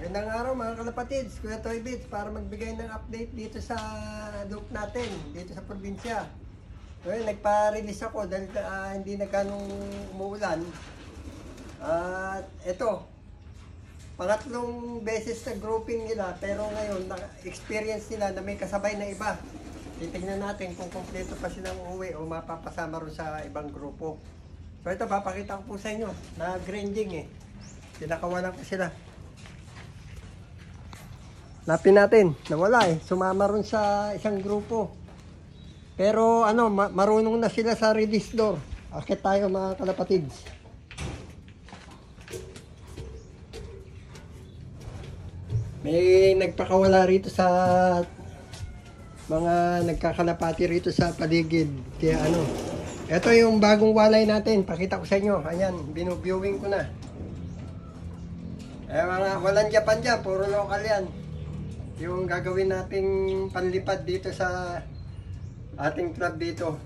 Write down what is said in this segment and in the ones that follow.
Magandang araw mga kalapatids, Kuya Toy Bits, para magbigay ng update dito sa loop natin, dito sa probinsya. Ngayon, nagpa-release ako dahil hindi na ganong umuulan. At ito, pangatlong beses na grouping nila, pero ngayon, experience nila na may kasabay na iba. Titignan natin kung kompleto pa silang uuwi o mapapasama rin sa ibang grupo. So ito, papakita ko po sa inyo, nag-ranging eh. Pinakawalan ko sila. Napin natin, nawala eh. Sumama ron sa isang grupo. Pero ano, marunong na sila sa release door. Akit tayo mga kalapatids. May nagpakawala rito sa mga nagkakalapati rito sa paligid. Kaya ano, ito yung bagong walay natin. Pakita ko sa inyo. Ayan, binu-viewing ko na. Mga walang Japan dyan, puro local yan. Yung gagawin nating panlipad dito sa ating club dito.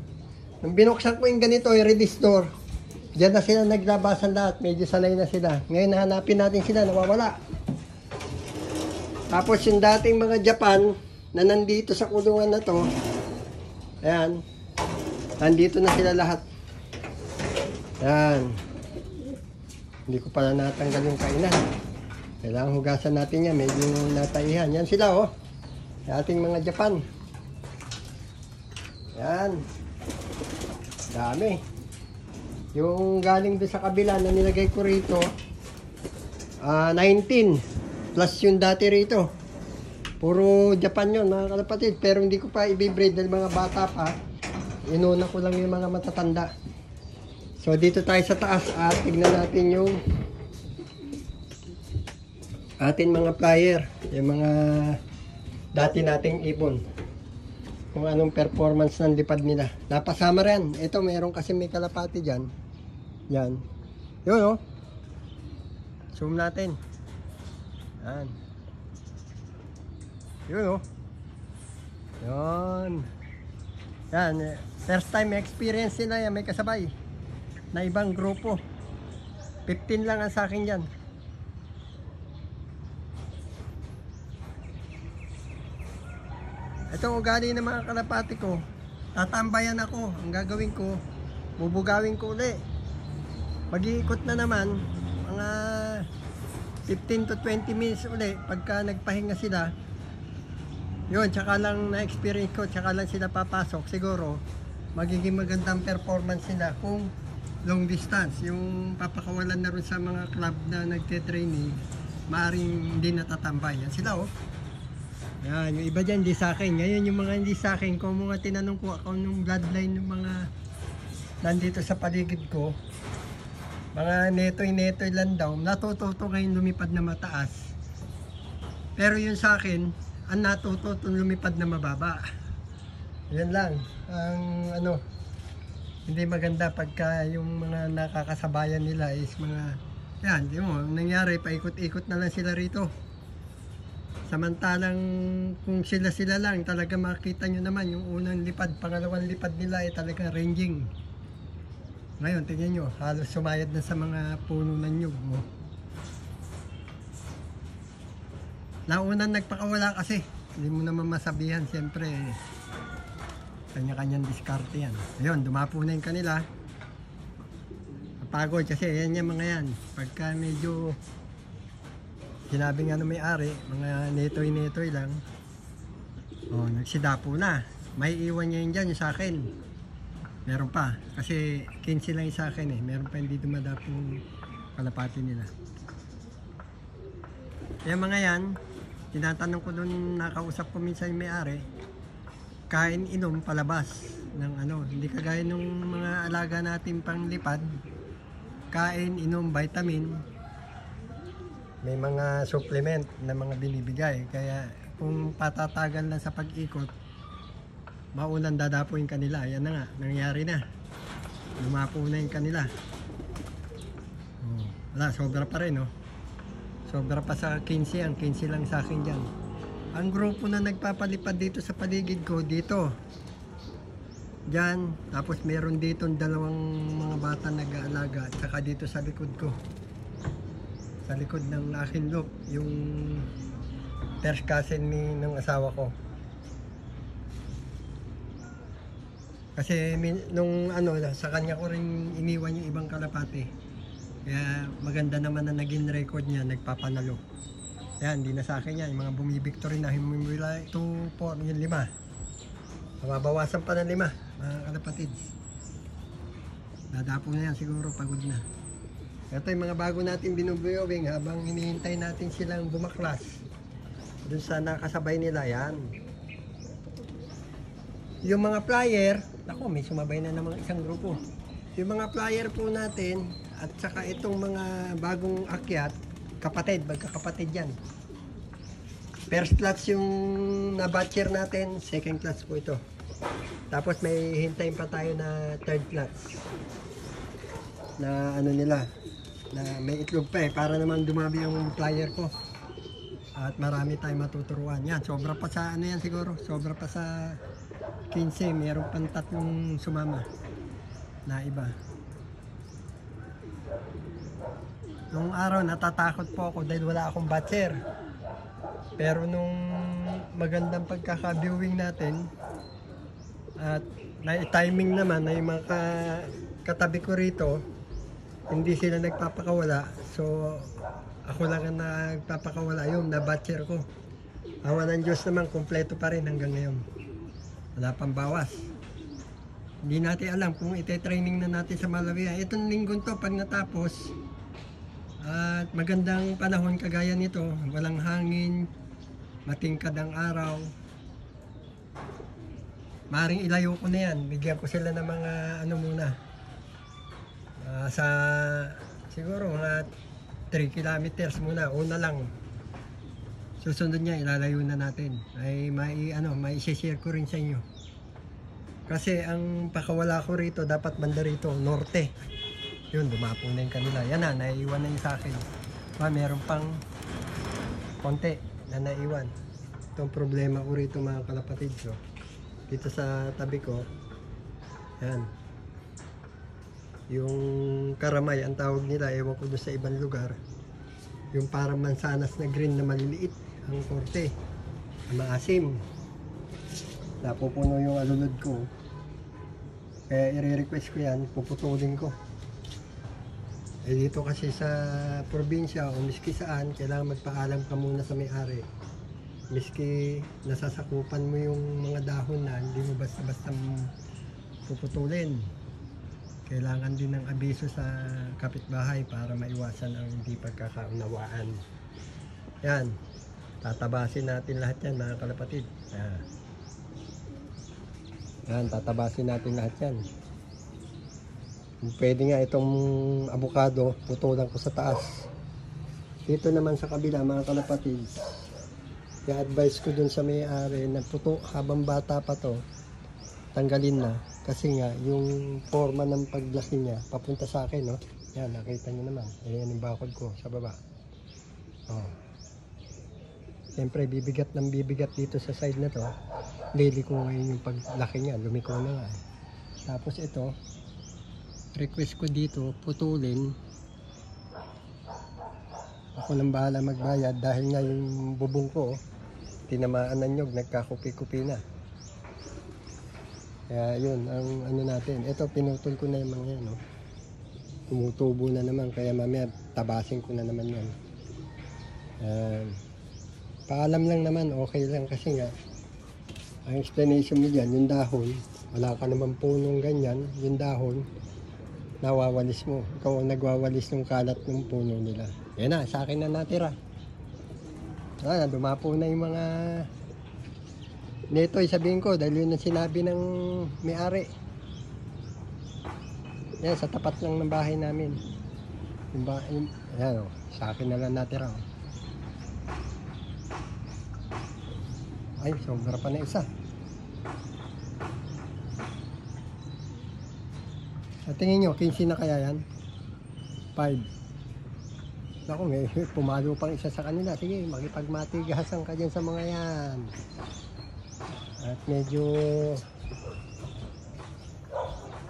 Nung binuksan ko yung ganito, yung release door, dyan na sila naglabasan lahat. Medyo sanay na sila. Ngayon hanapin natin sila, nawawala. Tapos yung dating mga Japan na nandito sa kulungan na to, ayan, nandito na sila lahat. Ayan. Hindi ko pala natanggal yung kainan. Kailangan hugasan natin yan. Medyo nataihan. Yan sila oh. Yung ating mga Japan. Yan. Dami. Yung galing doon sa kabila na nilagay ko rito, 19. Plus yung dati rito. Puro Japan yun mga kalapatid. Pero hindi ko pa i-breed dahil mga bata pa. Inuna ko lang yung mga matatanda. So dito tayo sa taas at tignan natin yung atin mga flyer, yung mga dati nating ibon, kung anong performance ng lipad nila. Napasama rin. Ito meron kasi may kalapati dyan. Yan. Yun oh. Zoom natin. Yan. Yun oh. Yun. Yan. First time experience nila yan. May kasabay na ibang grupo. 15 lang ang sa akin dyan. Ito ugali ng mga kalapati ko. Tatambayan ako. Ang gagawin ko, bubugawin ko uli. Mag-iikot na naman mga 15 to 20 minutes uli pagka nagpahinga sila. Yun, tsaka lang na-experience ko, tsaka lang sila papasok. Siguro, magiging magandang performance nila kung long distance. Yung papakawalan na rin sa mga club na nagte-training, maaaring hindi natatambay. Yan sila oh. Yan, yung iba dyan hindi sa akin. Ngayon yung mga hindi sa akin, kung mga tinanong ko ako nung bloodline ng mga nandito sa paligid ko, mga netoy-netoy lang daw, natututo ngayon lumipad na mataas. Pero yun sa akin, ang natututo lumipad na mababa. Yan lang. Ang ano, hindi maganda pagka yung mga nakakasabayan nila is mga, yan, di mo, nangyari, paikot-ikot na lang sila rito. Samantalang kung sila lang, talaga makita nyo naman yung unang lipad, pangalawang lipad nila ay talaga ranging. Ngayon, tingnan nyo, halos sumayad na sa mga puno ng nyug mo. Naunang nagpakawala kasi, hindi mo naman masabihan, siyempre, kanya-kanyang diskarte yan. Ayun, dumapo na yung kanila. Napagod kasi, yan yung mga yan. Pagka medyo sinabi nga ng may-ari, mga netoy-netoy lang. Oh, nagsidapo na. May iwan niya yun dyan, yung sa akin. Meron pa. Kasi 15 lang yung sa akin eh. Meron pa hindi dumadapo yung kalapati nila. Yung mga yan, tinatanong ko doon, nakausap ko minsan yung may-ari, kain, inom, palabas ng ano. Hindi kagaya nung mga alaga natin panglipad. Kain, inom, vitamin. May mga supplement na mga binibigay. Kaya kung patatagan lang sa pag-ikot, maunang dadapo yung kanila. Yan na nga, nangyari na. Lumapo na yung kanila. Wala, sobra pa rin oh. Sobra pa sa 15 yan. 15 lang sa akin dyan. Ang grupo na nagpapalipad dito sa paligid ko, dito. Dyan. Tapos meron dito dalawang mga bata nag-aalaga. At saka dito sa likod ko. sa likod ng akin loop, yung first cousin ng asawa ko. Kasi nung ano, sa kanya ko rin iniwan yung ibang kalapati. Kaya maganda naman na naging record niya, nagpapanalo. Yan, hindi na sa akin yan. Yung mga bumibictory na himumila 2, 4, yung 5. Mababawasan pa ng 5, mga kalapatids. Dadapo na yan siguro, pagod na. Ito yung mga bago natin binubuyowing habang hinihintay natin silang bumaklas. Doon sa nakasabay nila, yan. Yung mga flyer, ako may sumabay na namang isang grupo. Yung mga flyer po natin at saka itong mga bagong akyat, kapatid, magkakapatid yan. First class yung nabatcher natin, second class po ito. Tapos may hintayin pa tayo na third class. Na ano nila, na may itlog pa para naman dumami yung flyer ko. At marami tayong matuturuan. Yan, sobra pa sa ano yan siguro, sobra pa sa 15, mayroon pang 3 sumama na iba. Nung araw natatakot po ako dahil wala akong batcher. Pero nung magandang pagkaka-viewing natin at na-timing naman na yung mga katabi ko rito, hindi sila nagpapakawala. So ako lang ang nagpapakawala, yung na-batcher ko. Awa ng Diyos naman, kumpleto pa rin hanggang ngayon. Wala pang bawas. Hindi natin alam kung ite-training na natin sa Malawian. Itong linggong to, pag natapos, at magandang panahon kagaya nito, walang hangin, matingkad ang araw, maaaring ilayo ko na yan. Bigyan ko sila ng mga ano muna. Sa siguro mga 3 kilometers muna, una lang. Susunod niya, ilalayo na natin. Ay mai-share ko rin sa inyo. Kasi ang pakawala ko rito, dapat banda rito, norte. Yun, dumapo na yung kanila. Yan na, naiiwan na yung sa akin. Meron pang konti na naiwan. Itong problema ko rito mga kalapatid ko. Dito sa tabi ko, yan. Yung karamay, ang tawag nila, ewan ko doon sa ibang lugar. Yung parang mansanas na green na maliliit, ang korte, ang maasim. Napupuno yung alulod ko. Kaya i-request ko yan, puputulin ko. Eh dito kasi sa probinsya o miski saan, kailangan magpaalam ka muna sa may-ari. Miski nasasakupan mo yung mga dahon na hindi mo basta-basta puputulin. Kailangan din ng abiso sa kapitbahay para maiwasan ang hindi pagkakaunawaan. Yan, tatabasin natin lahat yan mga kalapatid. Yan, tatabasin natin lahat yan. Pwede nga itong avocado, putulan ko sa taas. Dito naman sa kabila mga kalapatid, i-advise ko dun sa may-ari na puto habang bata pa to, tanggalin na. Kasi nga, yung forma ng paglaki niya, papunta sa akin, no? Yan, nakita nyo naman. Ayan yung bakod ko sa baba. Oh. Siyempre, bibigat ng bibigat dito sa side na to. Daily ko ngayon yung paglaki niya, lumiko na nga. Tapos ito, request ko dito, putulin. Ako nang bahala magbayad dahil nga yung bubong ko, tinamaan ng nyog, nagkakupi-kupi na. Kaya yun, ang ano natin. Ito, pinutol ko na yung mga yan, no? Tumutubo na naman, kaya mamaya tabasin ko na naman yan. Paalam lang naman, okay lang kasi nga, ang explanation mo dyan, yung dahon, wala ka naman punong ganyan, yung dahon, nawawalis mo. Ikaw ang nagwawalis ng kalat ng puno nila. Yan na, sa akin na natira. Dumapo na yung mga nito, sabihin ko, dahil yun ang sinabi ng may-ari. Yan, sa tapat lang ng bahay namin. Yan, sa akin na lang natira. Ay, sobra pa na isa. At tingin nyo, 15 na kaya yan? 5. Naku, may pumalo pang isa sa kanila. Sige, makipagmatigasan ka dyan sa mga yan. At medyo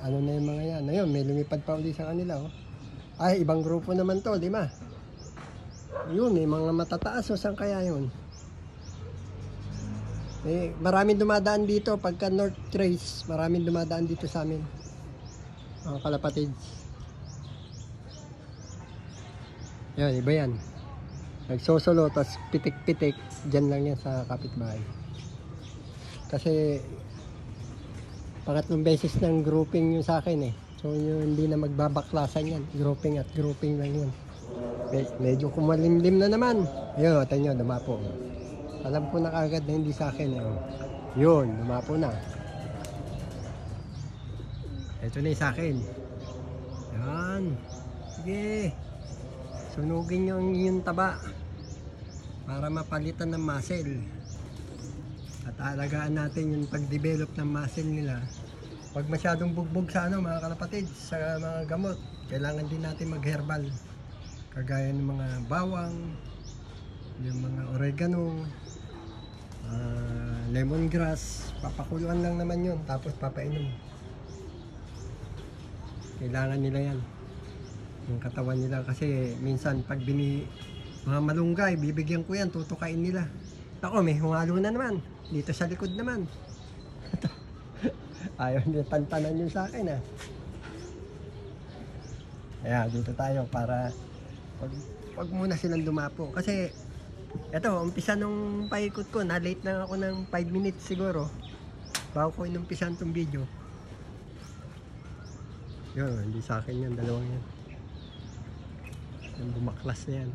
ano na yung mga yan. Ayun, may lumipad pa ulit sa kanila. Oh. Ay, ibang grupo naman to, 5. Yun, may mga matataas o saan kaya yun? Maraming dumadaan dito pagka North Trace, maraming dumadaan dito sa amin, mga kalapatids. Yan, iba yan. Nagsosolo, tas pitik-pitik, dyan lang yan sa kapitbahay. Kasi pangatlong beses ng grouping yung sa akin eh. So yun, hindi na magbabaklasan yan. Grouping at grouping lang yun. Medyo kumalimlim na naman. Ayun, otan nyo, dumapo. Alam ko na kagad na hindi sa akin eh. Yun, dumapo na. Ito na yung sa akin. Yan. Sige. Sunugin nyo yung taba para mapalitan ng muscle. At alagaan natin yung pag-develop ng muscle nila. Huwag masyadong bugbog sa mga kalapatid, sa mga gamot. Kailangan din natin mag-herbal. Kagaya ng mga bawang, yung mga oregano, lemongrass. Papakuluan lang naman yun, tapos papainom. Kailangan nila yan. Yung katawan nila kasi minsan pag mga malunggay, bibigyan ko yan, tutukain nila. Ako, may humalo na naman. Dito sa likod naman. Ayaw nila tantanan yun sa akin Kaya dito tayo para wag muna silang dumapo. Kasi eto, umpisa nung paikot ko, na-late na ako ng 5 minutes siguro bago ko inumpisan tong video. Yun, hindi sa akin yan, dalawang yan. Yung bumaklas na yan.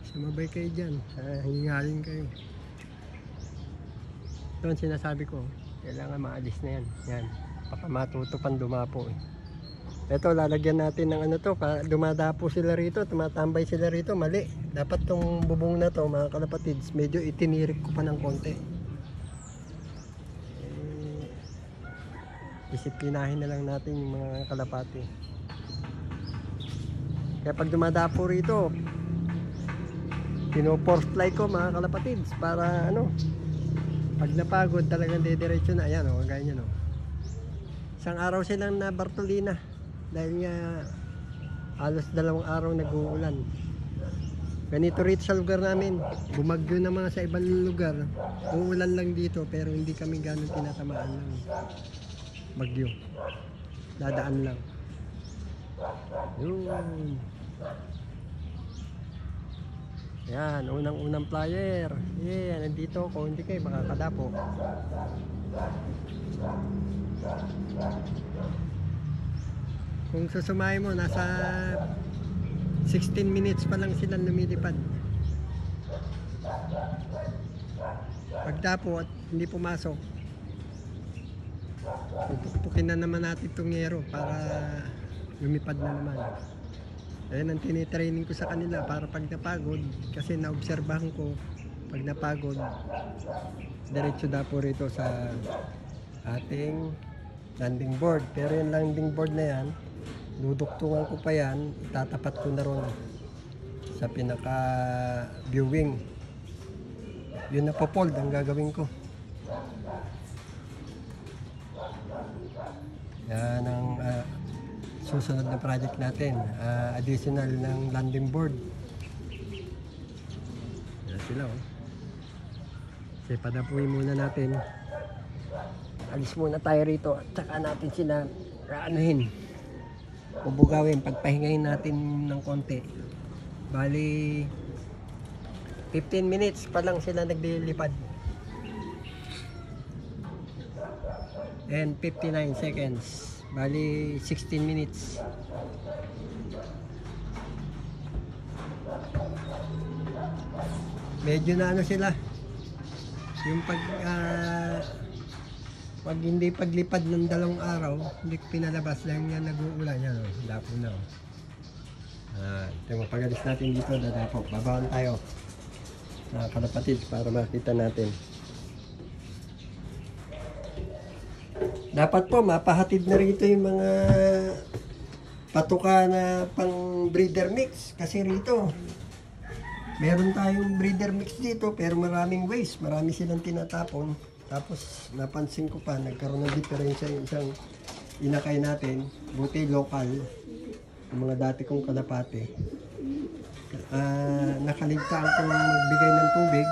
Sumabay kayo dyan. Hingalin kayo. Ito ang sinasabi ko. Kailangan maalis na yan. Yan. Baka matuto pang dumapo Ito, lalagyan natin ng dumadapo sila rito, tumatambay sila rito. Mali. Dapat tong bubong na to, mga kalapatids, medyo itinirik ko pa ng konti. Disiplinahin na lang natin yung mga kalapati. Kaya pag dumadapo rito, pino-force fly ko mga kalapatids para pag napagod talagang dediretso na. Ayan ganyan Isang araw silang na Bartolina dahil nga halos 2 araw nag-uulan. Ganito rito sa lugar namin, bumagyo na mga sa ibang lugar, uulan lang dito pero hindi kami ganun tinatamaan ng bagyo, dadaan lang. Yun. Yan, unang flyer. Nandito ako, hindi kayo makakadapo. Kung susumay mo, nasa 16 minutes pa lang silang lumilipad. Pagdapo at hindi pumasok, pupukpukin na naman natin itong yero para lumipad na naman. Ayan ang tinitraining ko sa kanila para pag napagod, kasi naobserbahan ko pag napagod, diretso dapo rito sa ating landing board. Pero yung landing board na yan, duduktungan ko pa yan, itatapat ko na ron sa pinaka viewing. Yun na po-fold ang gagawin ko. Yan ang susunod na project natin, additional ng landing board. Yan sila Kasi padapuin muna natin. Alis muna tayo rito at saka natin sila bubugawin, pagpahingayin natin ng konti. Bali 15 minutes pa lang sila naglilipad and 59 seconds, bali 16 minutes. Medyo na sila yung pag hindi paglipad ng 2 araw, hindi pinalabas lang yan, nag-uulan yan. Dapo na ito yung pag-alis natin dito, dadapo. Babaan tayo mga kalapatid para makita natin. Dapat po mapahatid na rito yung mga patuka na pang breeder mix, kasi rito meron tayong breeder mix dito pero maraming waste, marami silang tinatapon. Tapos napansin ko pa, nagkaroon ng diferensya yung isang inakay natin, buti local, yung mga dati kong kalapate. nakaligtaan kong magbigay ng tubig.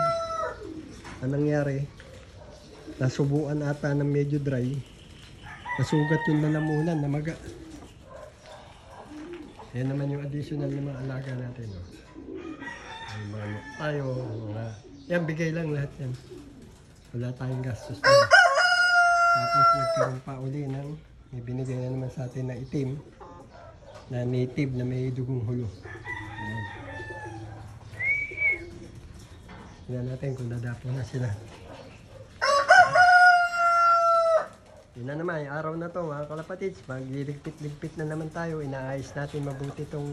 Anong nangyari? Nasubuan ata ng medyo dry. Nasugat yung lalamunan na maga. Yan naman yung additional na mga alaga natin. No? Ay, mga tayo, mga... Yan, bigay lang lahat yan. Wala tayong gastos na. Tapos nagkaroon pa uli ng may binigay na naman sa atin na itim na native na may dugong hulo. Ayan. Tignan natin kung dadapo na sila. Yun na naman, yung araw na to mga kalapatids, magliligpit-ligpit na naman tayo. Inaayos natin mabuti itong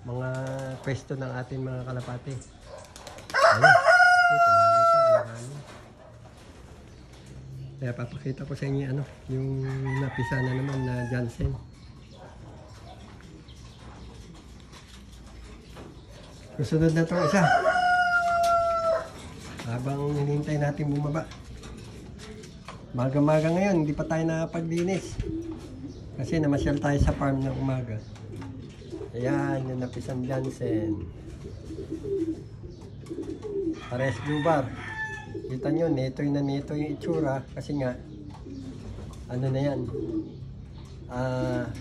mga pwesto ng ating mga kalapati. Ayun, ito bago pa, marami. Kaya papakita ko sa inyo ano, yung napisa na naman na Jansen. Susunod na itong isa. Habang hinihintay natin bumaba. Maga-maga ngayon, hindi pa tayo nakapaglinis. Kasi namasyal tayo sa farm ng umaga. Ayan, yung napisang Jansen. Pares blue bar. Kita nyo, neto yung itsura. Kasi nga, ano na yan.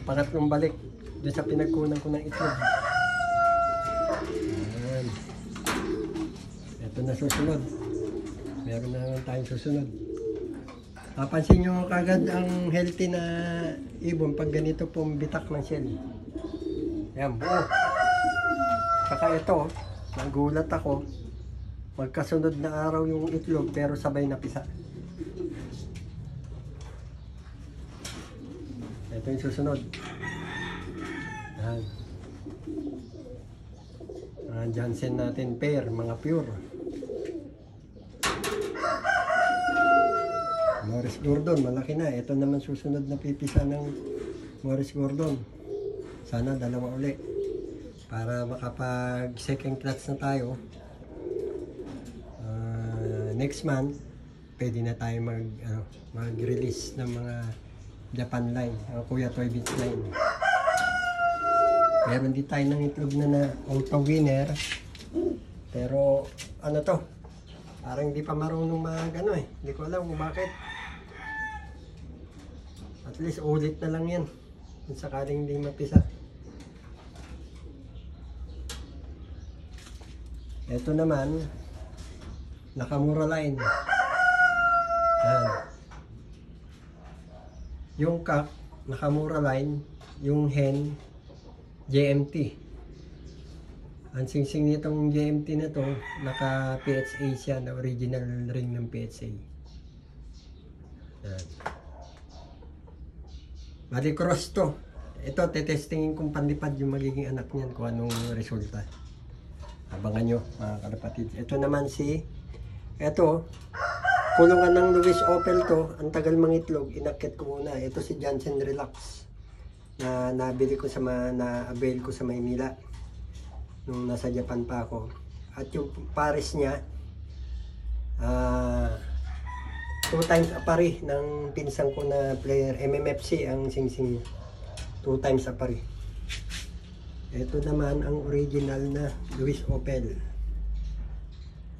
Pangatlong balik doon sa pinagkunan ko ng itlog. Ayan. Ito na susunod. Meron na naman tayong susunod. Papansin nyo kagad ang healthy na ibon pag ganito pong bitak ng shell. Ayan, buo. Saka ito, nagulat ako. Magkasunod na araw yung itlog pero sabay na pisa. Ito yung susunod. Ayan. Mga Jansen natin pair, mga pure. Morris Gordon, malaki na. Ito naman susunod na pipisa ng Morris Gordon. Sana dalawa uli. Para makapag second clutch na tayo. Next month, pwede na tayo mag-release ng mga Japan line, ang Kuya Toy Beach line. Meron din tayo ng itlog na auto winner. Pero ano to? Parang hindi pa marunong hindi ko alam kung bakit. At least ulit na lang yan. Kung sakaling hindi mapisa. Ito naman, Nakamura line. Yan. Yung cock, Nakamura line. Yung hen, JMT. Ang singsing nitong JMT na to, naka PHA siya, na original ring ng PHA. Yan. Bali cross to. Ito, tetestingin kong panlipad yung magiging anak niyan kung anong resulta. Abangan nyo mga kalapatid. Ito naman ito, kulungan ng Louis Opel to. Ang tagal mangitlog, inakit ko muna. Ito si Jansen Relax na nabili ko na-avail ko sa Maynila nung nasa Japan pa ako. At yung pares niya 2 times apari ng pinsang ko na player MMFC ang singsing 2 times apari. Ito naman ang original na Louis Opel.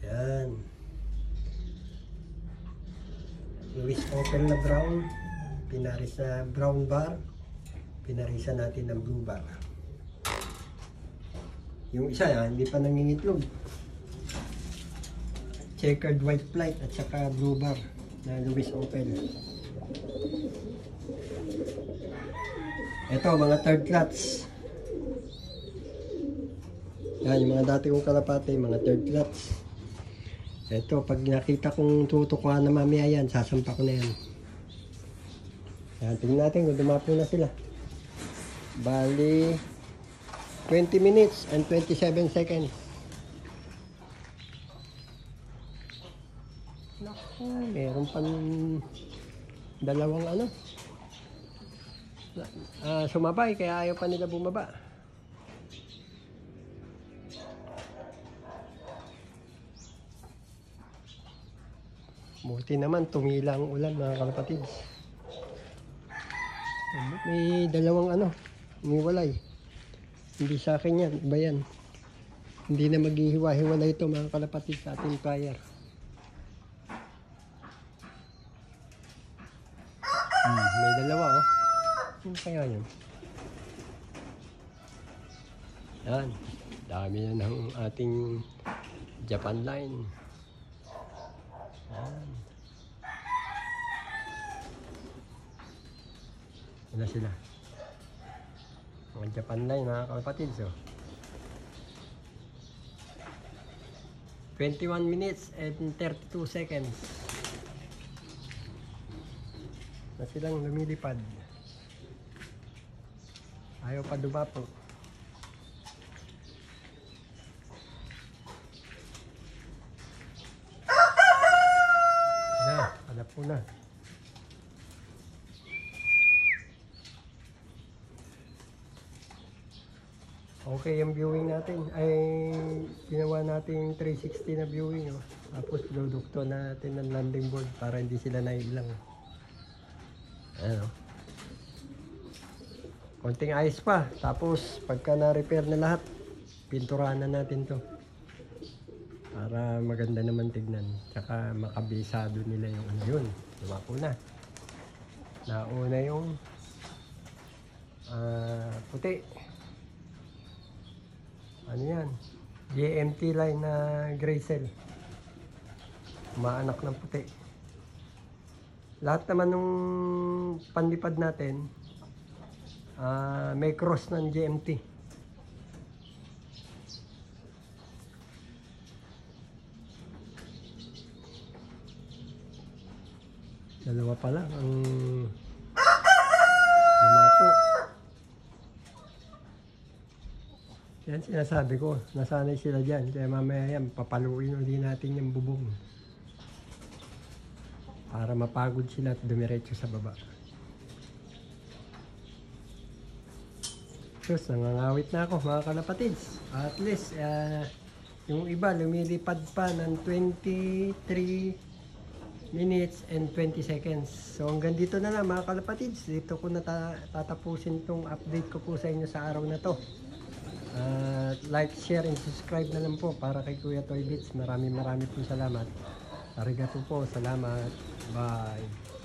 Yan. Louis Opel na brown. Pinaris na brown bar. Pinarisan natin ng blue bar. Yung isa yan, hindi pa nangingitlog. Checkered white flight at saka blue bar na Louis Opel. Ito, mga third clutch. Yan, yung mga dati kong kalapate, mga third clutch. Ito, pag nakita kong tutukuhan na mamaya yan, sasampa ko na yan. Yan, tingnan natin kung dumapo na sila. Bali, 20 minutes and 27 seconds. Naku, meron pang dalawang sumabay, kaya ayaw pa nila bumaba. Buti naman, tumila ang ulan mga kalapatid. May dalawang umiwalay. Hindi sa akin yan, iba yan. Hindi na maghihiwa-hiwalay ito mga kalapatid sa ating fryer. May dalawa oh. Ano kaya yun? Yan. Dami na ng ating Japan line. Yan. Ano sila? Mga Japan line mga kalapatid. So, 21 minutes and 32 seconds. Na silang lumilipad. Ayaw pa dumapo. Hanap po na. Okay, yung viewing natin ay ginawa natin 360 na viewing. Oh. Tapos dudukto natin ng landing board para hindi sila nailang. Ayan oh. Konting ayos pa. Tapos pagka na-repair na lahat, pinturahan na natin to. Para maganda naman tignan. Tsaka makabisado nila yung ano yun. Lumako na. Nauna yung puti. Ano yan? GMT line na gray cell. Umaanak ng puti. Lahat naman nung panlipad natin, may cross ng GMT. Dalawa pa lang ang lumapo. Yan sinasabi ko, nasanay sila dyan. Kaya mamaya yan, papaluin ulit natin yung bubong. Para mapagod sila at dumiretso sa baba. Sus, nangangawit na ako mga kalapatids. At least, yung iba lumilipad pa ng 23 minutes and 20 seconds. So hanggang dito na lang mga kalapatids. Dito ko na tatapusin tong update ko po sa inyo sa araw na to. Like, share, and subscribe na lang po para kay Kuya Toy Bits. Maraming po salamat. Arigato po, salamat. Bye.